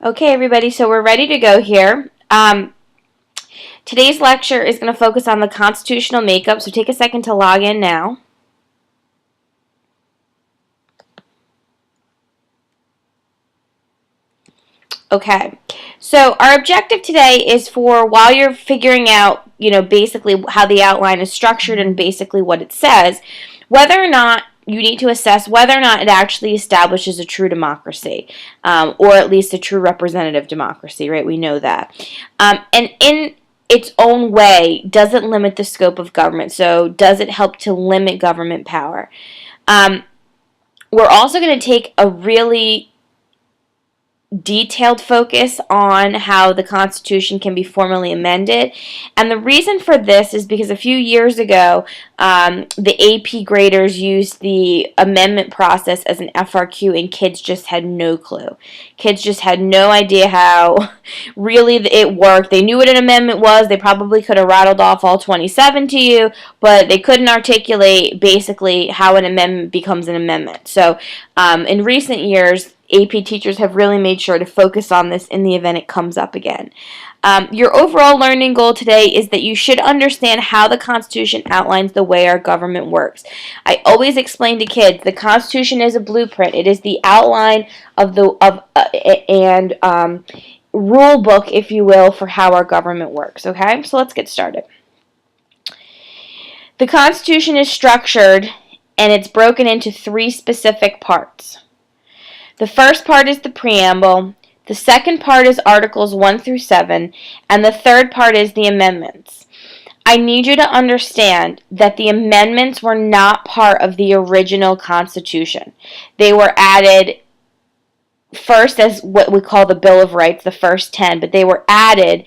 Okay, everybody, so we're ready to go here. Today's lecture is going to focus on the constitutional makeup, so take a second to log in now. Okay, so our objective today is for, while you're figuring out, basically how the outline is structured and basically what it says, whether or not you need to assess whether or not it actually establishes a true democracy, or at least a true representative democracy, right? We know that. And in its own way, does it limit the scope of government? So does it help to limit government power? We're also going to take a really detailed focus on how the Constitution can be formally amended. And the reason for this is because a few years ago, the AP graders used the amendment process as an FRQ, and kids just had no clue. Kids just had no idea how really it worked. They knew what an amendment was. They probably could have rattled off all 27 to you, but they couldn't articulate basically how an amendment becomes an amendment. So in recent years, AP teachers have really made sure to focus on this in the event it comes up again. Your overall learning goal today is that you should understand how the Constitution outlines the way our government works. I always explain to kids the Constitution is a blueprint. It is the outline of rule book, if you will, for how our government works. Okay, so let's get started. The Constitution is structured, and it's broken into three specific parts. The first part is the preamble, the second part is Articles 1 through 7, and the third part is the amendments. I need you to understand that the amendments were not part of the original Constitution. They were added first as what we call the Bill of Rights, the first 10, but they were added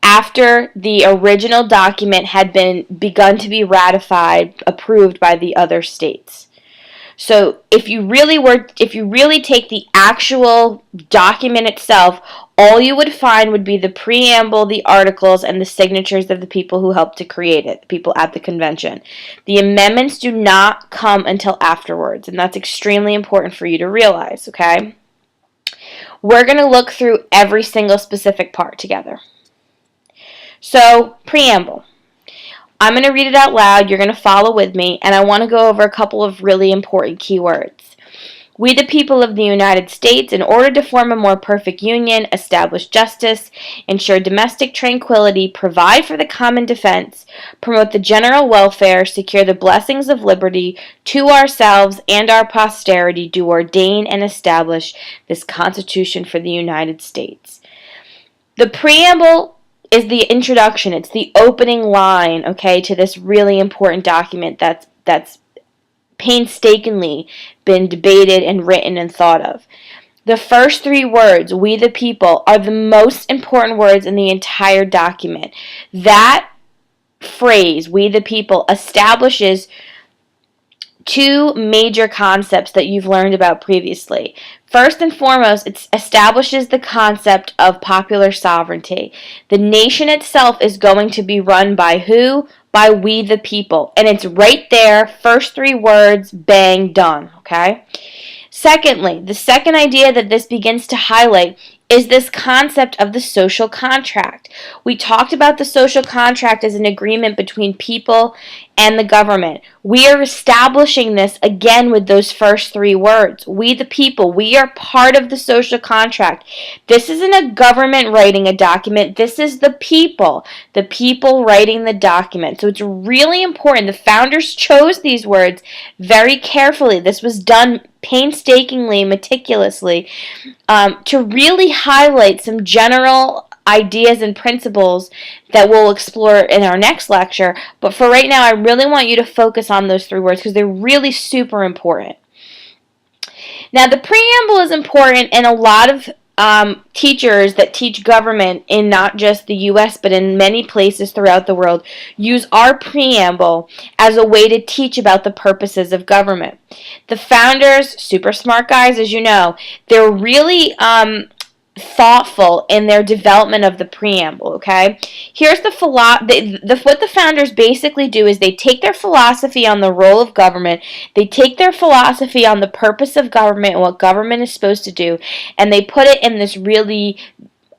after the original document had been begun to be ratified, approved by the other states. So if you really take the actual document itself, all you would find would be the preamble, the articles, and the signatures of the people who helped to create it, the people at the convention. The amendments do not come until afterwards, and that's extremely important for you to realize, okay? We're going to look through every single specific part together. So, preamble. I'm going to read it out loud, you're going to follow with me, and I want to go over a couple of really important keywords. We, the people of the United States, in order to form a more perfect union, establish justice, ensure domestic tranquility, provide for the common defense, promote the general welfare, secure the blessings of liberty to ourselves and our posterity, do ordain and establish this Constitution for the United States. The preamble is the introduction. It's the opening line, okay, to this really important document that's painstakingly been debated and written and thought of. The first three words, we the people, are the most important words in the entire document. That phrase, we the people, establishes two major concepts that you've learned about previously. First and foremost, it establishes the concept of popular sovereignty. The nation itself is going to be run by who? By we the people. And it's right there, first three words, bang, done, okay? Secondly, the second idea that this begins to highlight is this concept of the social contract. We talked about the social contract as an agreement between people and the government. We are establishing this again with those first three words. We the people, we are part of the social contract. This isn't a government writing a document. This is the people writing the document. So it's really important. The founders chose these words very carefully. This was done painstakingly, meticulously, to really highlight some general ideas and principles that we'll explore in our next lecture. But for right now, I really want you to focus on those three words because they're really super important. Now, the preamble is important, and a lot of teachers that teach government in not just the U.S. but in many places throughout the world use our preamble as a way to teach about the purposes of government. The founders, super smart guys, as you know, they're really thoughtful in their development of the preamble, okay? Here's what the founders basically do is they take their philosophy on the role of government, they take their philosophy on the purpose of government and what government is supposed to do, and they put it in this really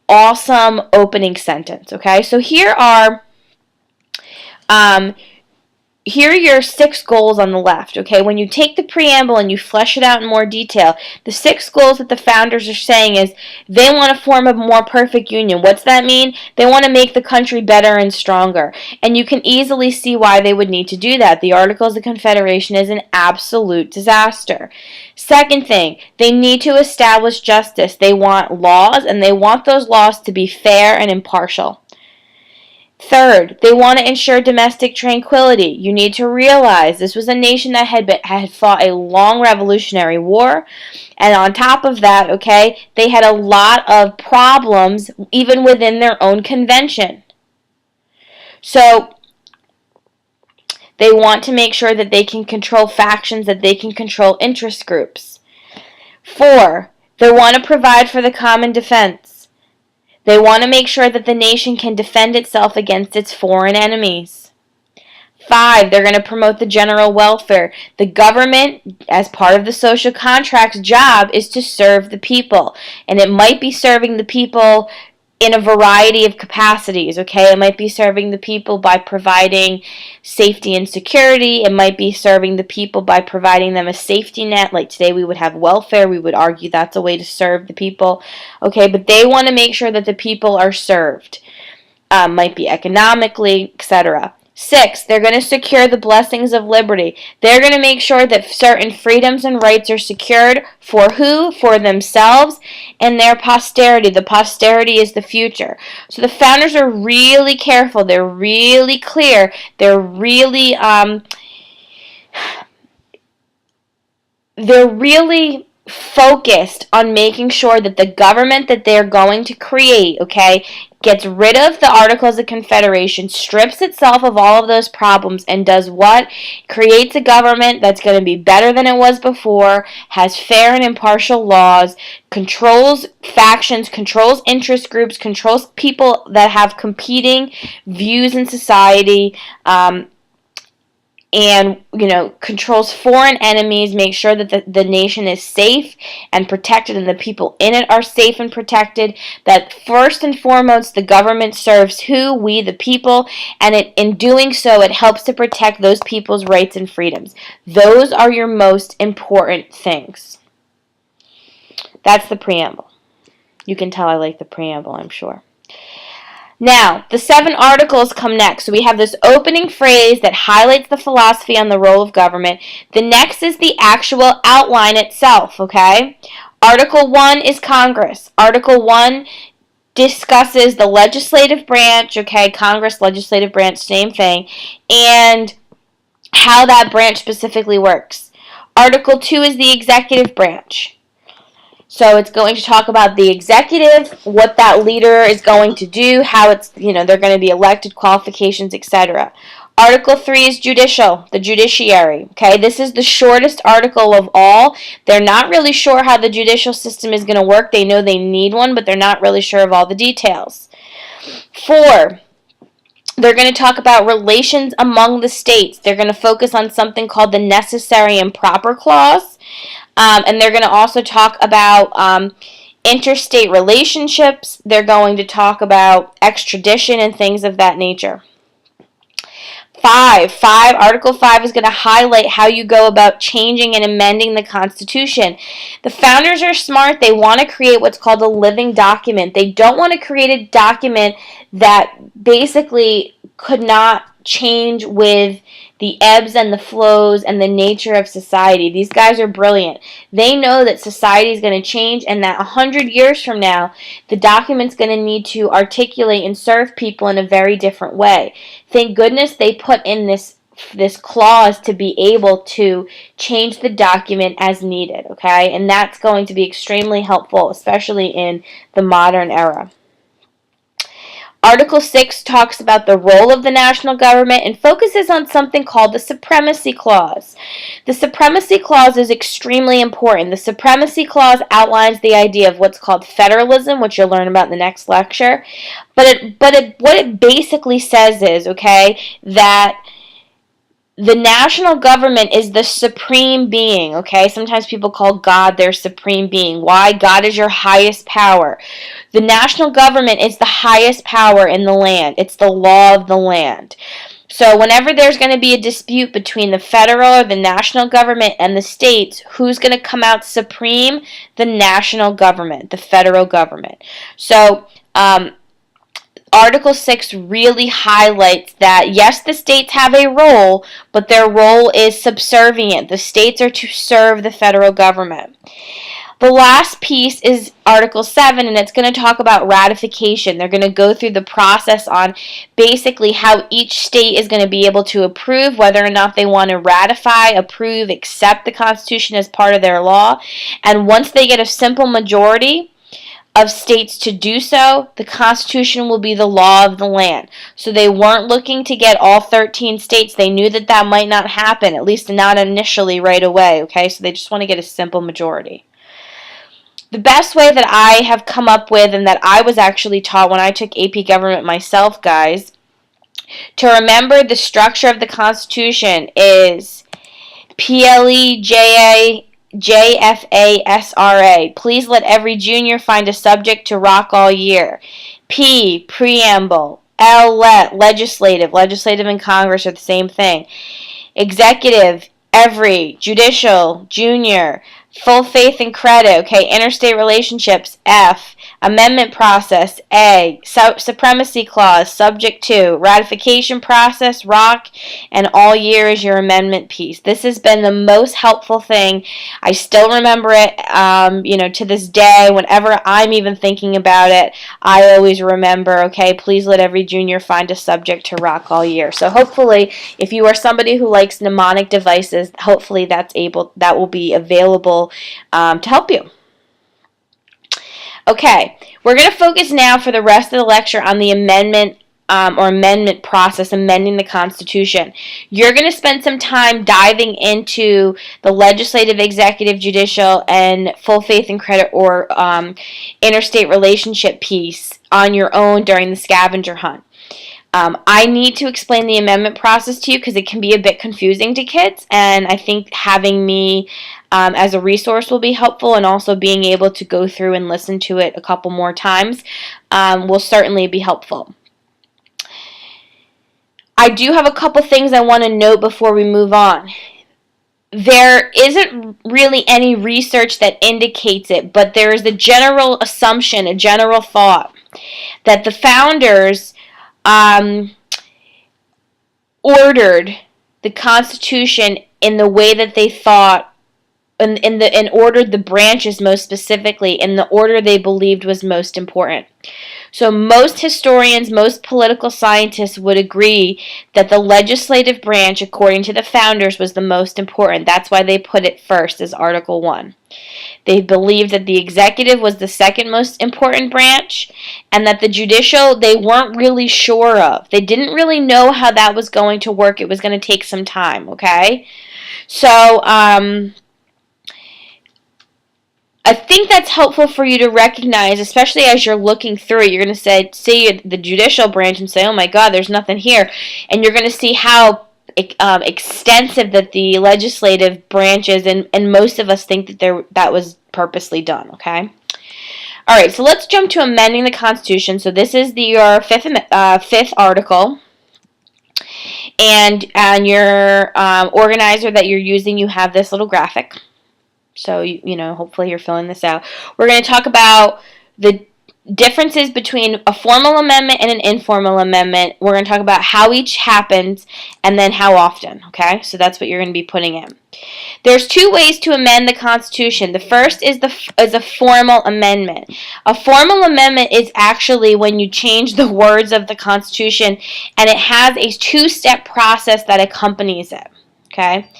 awesome opening sentence, okay? So here are your 6 goals on the left, okay? When you take the preamble and you flesh it out in more detail, the 6 goals that the founders are saying is they want to form a more perfect union. What's that mean? They want to make the country better and stronger. And you can easily see why they would need to do that. The Articles of Confederation is an absolute disaster. Second thing, they need to establish justice. They want laws, and they want those laws to be fair and impartial. Third, they want to ensure domestic tranquility. You need to realize this was a nation that had fought a long revolutionary war, and on top of that, okay, they had a lot of problems even within their own convention. So they want to make sure that they can control factions, that they can control interest groups. 4, they want to provide for the common defense. They want to make sure that the nation can defend itself against its foreign enemies. 5, they're going to promote the general welfare. The government, as part of the social contract's job, is to serve the people. And it might be serving the people in a variety of capacities, okay? It might be serving the people by providing safety and security. It might be serving the people by providing them a safety net. Like today we would have welfare. We would argue that's a way to serve the people, okay? But they want to make sure that the people are served. Might be economically, etc. 6, they're going to secure the blessings of liberty. They're going to make sure that certain freedoms and rights are secured for who? For themselves and their posterity. The posterity is the future. So the founders are really careful. They're really clear. They're really focused on making sure that the government that they're going to create, okay, gets rid of the Articles of Confederation, strips itself of all of those problems, and does what? Creates a government that's going to be better than it was before, has fair and impartial laws, controls factions, controls interest groups, controls people that have competing views in society, and, controls foreign enemies, make sure that the nation is safe and protected and the people in it are safe and protected, that first and foremost the government serves who? We, the people, and in doing so it helps to protect those people's rights and freedoms. Those are your most important things. That's the preamble. You can tell I like the preamble, I'm sure. Now, the 7 articles come next. So we have this opening phrase that highlights the philosophy on the role of government. The next is the actual outline itself, okay? Article 1 is Congress. Article 1 discusses the legislative branch, okay? Congress, legislative branch, same thing, and how that branch specifically works. Article 2 is the executive branch. So it's going to talk about the executive, what that leader is going to do, how it's, they're going to be elected, qualifications, etc. Article 3 is judicial, the judiciary. Okay, this is the shortest article of all. They're not really sure how the judicial system is going to work. They know they need one, but they're not really sure of all the details. 4, they're going to talk about relations among the states. They're going to focus on something called the necessary and proper clause. And they're going to also talk about interstate relationships. They're going to talk about extradition and things of that nature. 5, Article 5 is going to highlight how you go about changing and amending the Constitution. The founders are smart. They want to create what's called a living document. They don't want to create a document that basically could not change with the ebbs and the flows and the nature of society. These guys are brilliant. They know that society is going to change and that 100 years from now, the document's going to need to articulate and serve people in a very different way. Thank goodness they put in this clause to be able to change the document as needed, okay? And that's going to be extremely helpful, especially in the modern era. Article 6 talks about the role of the national government and focuses on something called the Supremacy Clause. The Supremacy Clause is extremely important. The Supremacy Clause outlines the idea of what's called federalism, which you'll learn about in the next lecture. What it basically says is, okay, that the national government is the supreme being, okay? Sometimes people call God their supreme being. Why? God is your highest power. The national government is the highest power in the land. It's the law of the land. So whenever there's going to be a dispute between the federal or the national government and the states, who's going to come out supreme? The national government, the federal government. So, Article 6 really highlights that, yes, the states have a role, but their role is subservient. The states are to serve the federal government. The last piece is Article 7, and it's going to talk about ratification. They're going to go through the process on basically how each state is going to be able to approve whether or not they want to ratify, approve, accept the Constitution as part of their law. And once they get a simple majority of states to do so, the Constitution will be the law of the land. So they weren't looking to get all 13 states. They knew that that might not happen, at least not initially right away, okay? So they just want to get a simple majority. The best way that I have come up with, and that I was actually taught when I took AP Government myself, guys, to remember the structure of the Constitution is PLEJA JFASRA. Please let every junior find a subject to rock all year. P, preamble. L, legislative. Legislative and Congress are the same thing. Executive, every. Judicial, junior. Full faith and credit. Okay, interstate relationships. F. Amendment process. A. Supremacy clause. Subject to. Ratification process. Rock. And all year is your amendment piece. This has been the most helpful thing. I still remember it, to this day. Whenever I'm even thinking about it, I always remember, okay, please let every junior find a subject to rock all year. So hopefully, if you are somebody who likes mnemonic devices, hopefully that will be available to help you. Okay, we're going to focus now for the rest of the lecture on the amendment process, amending the Constitution. You're going to spend some time diving into the legislative, executive, judicial, and full faith and credit or interstate relationship piece on your own during the scavenger hunt. I need to explain the amendment process to you because it can be a bit confusing to kids, and I think having me as a resource will be helpful, and also being able to go through and listen to it a couple more times will certainly be helpful. I do have a couple things I want to note before we move on. There isn't really any research that indicates it, but there is a general assumption, a general thought, that the founders ordered the Constitution in the way that they thought, and ordered the branches most specifically in the order they believed was most important. So most historians, most political scientists would agree that the legislative branch, according to the founders, was the most important. That's why they put it first as Article 1. They believed that the executive was the second most important branch, and that the judicial, they weren't really sure of. They didn't really know how that was going to work. It was going to take some time, okay? So, I think that's helpful for you to recognize, especially as you're looking through it. You're going to see the judicial branch and say, oh my God, there's nothing here. And you're going to see how extensive that the legislative branch is, and most of us think that was purposely done, okay? All right, so let's jump to amending the Constitution. So this is your fifth article. And on your organizer that you're using, you have this little graphic. So, hopefully you're filling this out. We're going to talk about the differences between a formal amendment and an informal amendment. We're going to talk about how each happens and then how often, okay? So that's what you're going to be putting in. There's two ways to amend the Constitution. The first is a formal amendment. A formal amendment is actually when you change the words of the Constitution, and it has a two-step process that accompanies it, okay?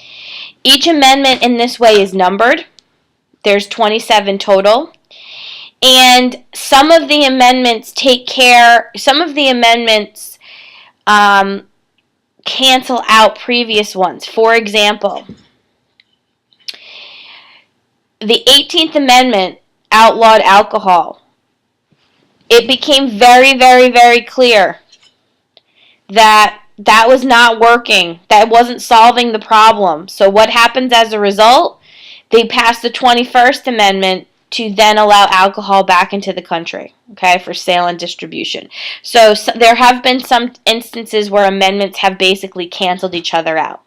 Each amendment in this way is numbered. There's 27 total. And some of the amendments cancel out previous ones. For example, the 18th Amendment outlawed alcohol. It became very, very, very clear that that was not working. That wasn't solving the problem. So what happens as a result? They passed the 21st Amendment to then allow alcohol back into the country, okay, for sale and distribution. So there have been some instances where amendments have basically canceled each other out.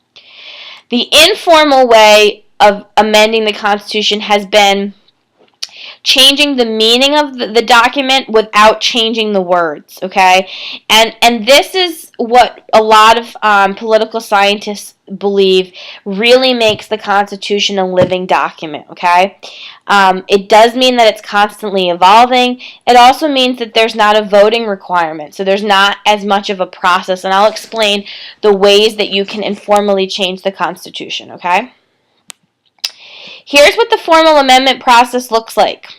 The informal way of amending the Constitution has been changing the meaning of the document without changing the words, okay? And this is what a lot of political scientists believe really makes the Constitution a living document, okay? It does mean that it's constantly evolving. It also means that there's not a voting requirement, so there's not as much of a process, and I'll explain the ways that you can informally change the Constitution, okay? Here's what the formal amendment process looks like.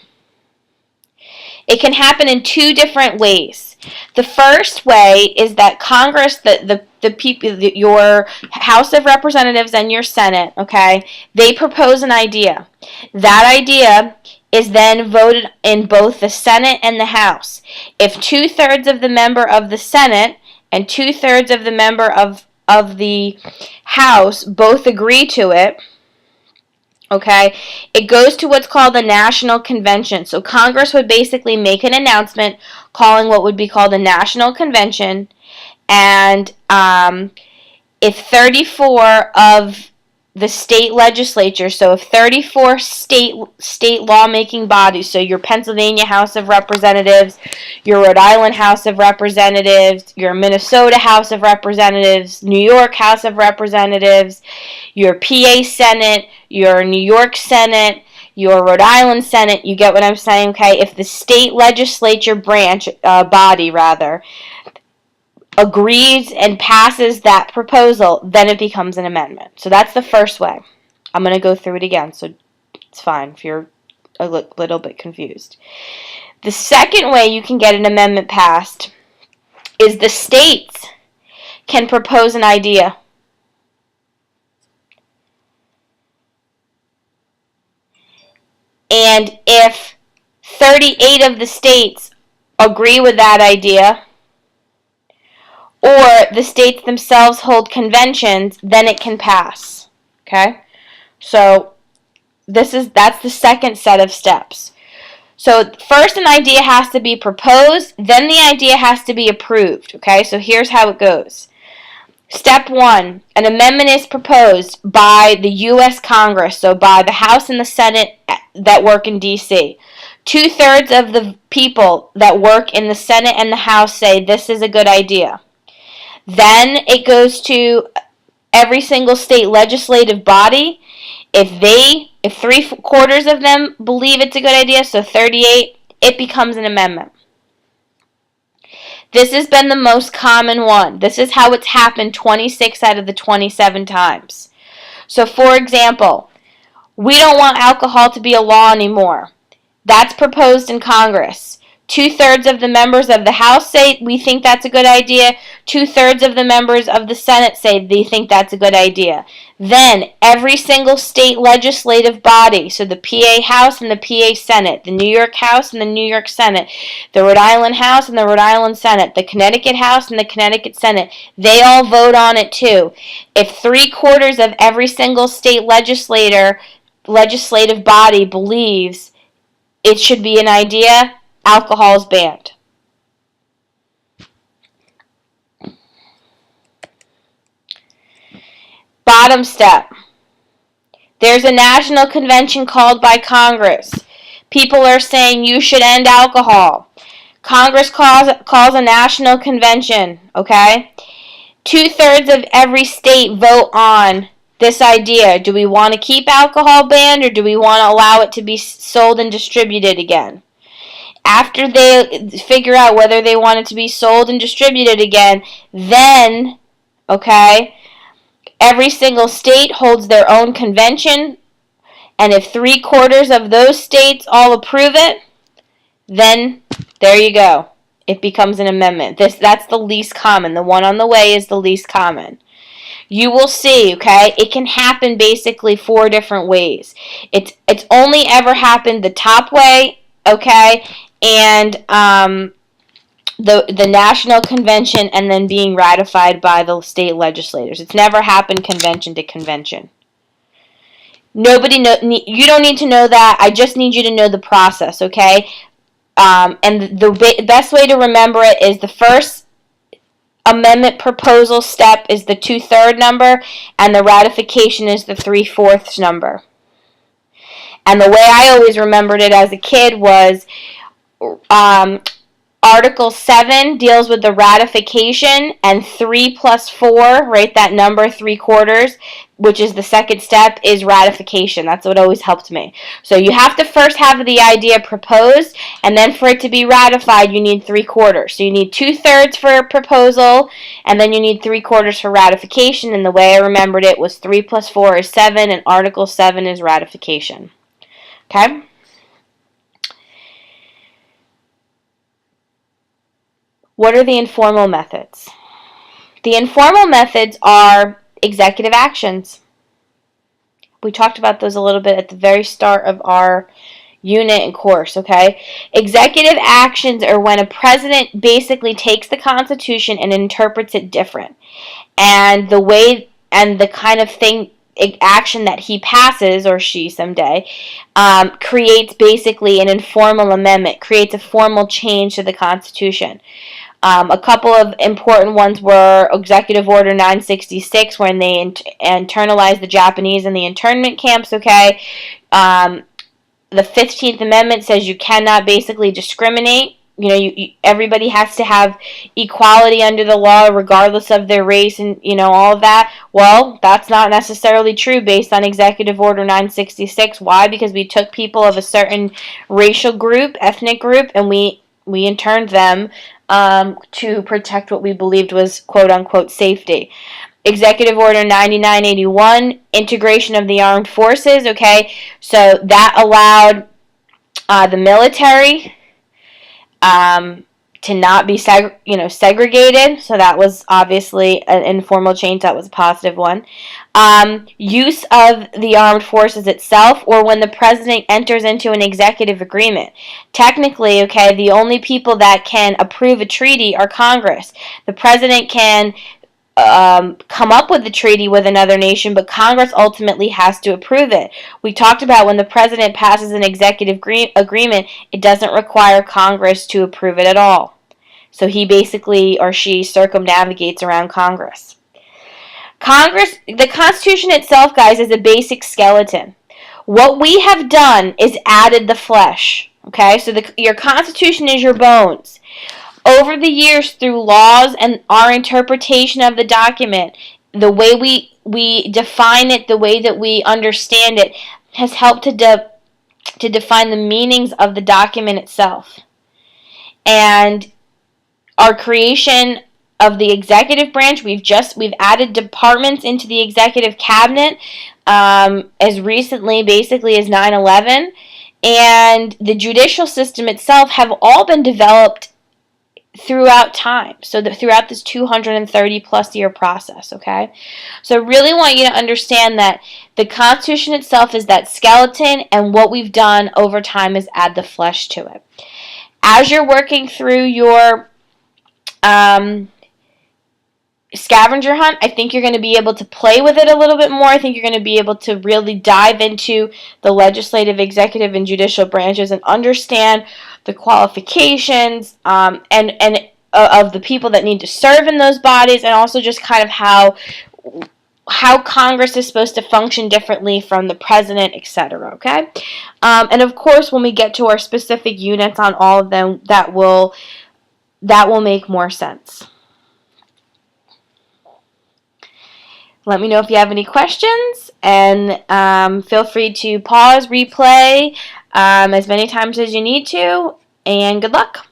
It can happen in two different ways. The first way is that Congress, the people, your House of Representatives and your Senate, okay, they propose an idea. That idea is then voted in both the Senate and the House. If 2/3 of the member of the Senate and 2/3 of the member of the House both agree to it, okay, it goes to what's called the National Convention. So Congress would basically make an announcement calling what would be called a National Convention, and if 34 of the state legislature, so if 34 state lawmaking bodies, so your Pennsylvania House of Representatives, your Rhode Island House of Representatives, your Minnesota House of Representatives, New York House of Representatives, your PA Senate, your New York Senate, your Rhode Island Senate, you get what I'm saying, okay? If the state legislature body agrees and passes that proposal, then it becomes an amendment. So that's the first way. I'm going to go through it again, so it's fine if you're a little bit confused. The second way you can get an amendment passed is the states can propose an idea. And if 38 of the states agree with that idea, or the states themselves hold conventions, then it can pass. Okay? So that's the second set of steps. So first an idea has to be proposed, then the idea has to be approved. Okay? So here's how it goes. Step 1, an amendment is proposed by the U.S. Congress, so by the House and the Senate that work in D.C. 2/3 of the people that work in the Senate and the House say this is a good idea. Then it goes to every single state legislative body. If 3/4 of them believe it's a good idea, so 38, it becomes an amendment. This has been the most common one. This is how it's happened 26 out of the 27 times. So for example, we don't want alcohol to be a law anymore. That's proposed in Congress. 2/3 of the members of the House say we think that's a good idea. 2/3 of the members of the Senate say they think that's a good idea. Then every single state legislative body, so the PA House and the PA Senate, the New York House and the New York Senate, the Rhode Island House and the Rhode Island Senate, the Connecticut House and the Connecticut Senate, they all vote on it too. If 3/4 of every single state legislative body believes it should be an idea, alcohol is banned. Bottom step. There's a national convention called by Congress. People are saying you should end alcohol. Congress calls a national convention, okay? 2/3 of every state vote on this idea. Do we want to keep alcohol banned, or do we want to allow it to be sold and distributed again? After they figure out whether they want it to be sold and distributed again, then, okay, every single state holds their own convention, and if 3/4 of those states all approve it, then there you go. It becomes an amendment. That's the least common. The one on the way is the least common. You will see, okay? It can happen basically 4 different ways. It's only ever happened the top way, okay? And the National Convention and then being ratified by the state legislators. It's never happened convention to convention. You don't need to know that. I just need you to know the process, okay? And the best way to remember it is the first amendment proposal step is the 2/3 number, and the ratification is the 3/4 number. And the way I always remembered it as a kid was Article 7 deals with the ratification, and 3 plus 4, right, that number, 3/4, which is the second step, is ratification. That's what always helped me. So you have to first have the idea proposed, and then for it to be ratified, you need 3/4. So you need 2/3 for a proposal, and then you need 3/4 for ratification, and the way I remembered it was 3 plus 4 is 7, and Article 7 is ratification. Okay? What are the informal methods? The informal methods are executive actions. We talked about those a little bit at the very start of our unit and course, okay? Executive actions are when a president basically takes the Constitution and interprets it different. And the way and the kind of action that he passes, or she someday, creates basically an informal amendment, creates a formal change to the Constitution. A couple of important ones were Executive Order 966, when they internalized the Japanese in the internment camps, okay? The 15th Amendment says you cannot basically discriminate. You know, everybody has to have equality under the law regardless of their race and, all of that. Well, that's not necessarily true based on Executive Order 966. Why? Because we took people of a certain racial group, ethnic group, and we interned them to protect what we believed was quote-unquote safety. Executive Order 9981, integration of the armed forces, okay? So that allowed the military to not be segregated, so that was obviously an informal change. That was a positive one. Use of the armed forces itself, or when the president enters into an executive agreement. Technically, okay, the only people that can approve a treaty are Congress. The president can come up with the treaty with another nation, but Congress ultimately has to approve it. We talked about when the president passes an executive agreement, it doesn't require Congress to approve it at all. So he basically, or she, circumnavigates around Congress. The Constitution itself, guys, is a basic skeleton. What we have done is added the flesh. Okay, so your Constitution is your bones. Over the years, through laws and our interpretation of the document, the way we define it, the way that we understand it, has helped to define the meanings of the document itself. And our creation of the executive branch, we've added departments into the executive cabinet as recently, basically, as 9/11, and the judicial system itself have all been developed throughout time, so that throughout this 230 plus year process, okay? So I really want you to understand that the Constitution itself is that skeleton, and what we've done over time is add the flesh to it. As you're working through your scavenger hunt, I think you're going to be able to play with it a little bit more. I think you're going to be able to really dive into the legislative, executive, and judicial branches and understand the qualifications and of the people that need to serve in those bodies, and also just kind of how Congress is supposed to function differently from the president, etc. Okay, and of course, when we get to our specific units on all of them, that will make more sense. Let me know if you have any questions, and feel free to pause, replay as many times as you need to, and good luck.